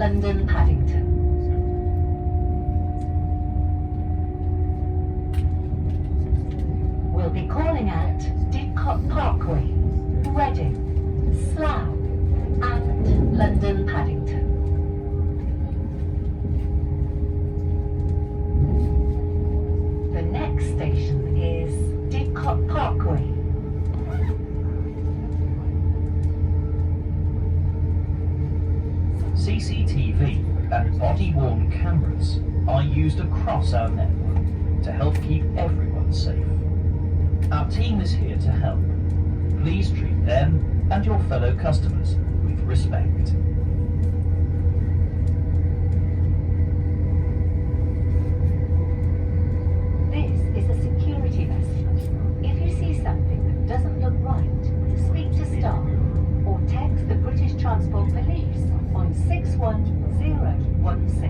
London Paddington. We'll be calling at Didcot Parkway, Reading, Slough and London Paddington. The next station is Didcot Parkway. CCTV and body-worn cameras are used across our network to help keep everyone safe. Our team is here to help. Please treat them and your fellow customers with respect. This is a security message. If you see something that doesn't look right, speak to staff or text the British Transport Police on 61016.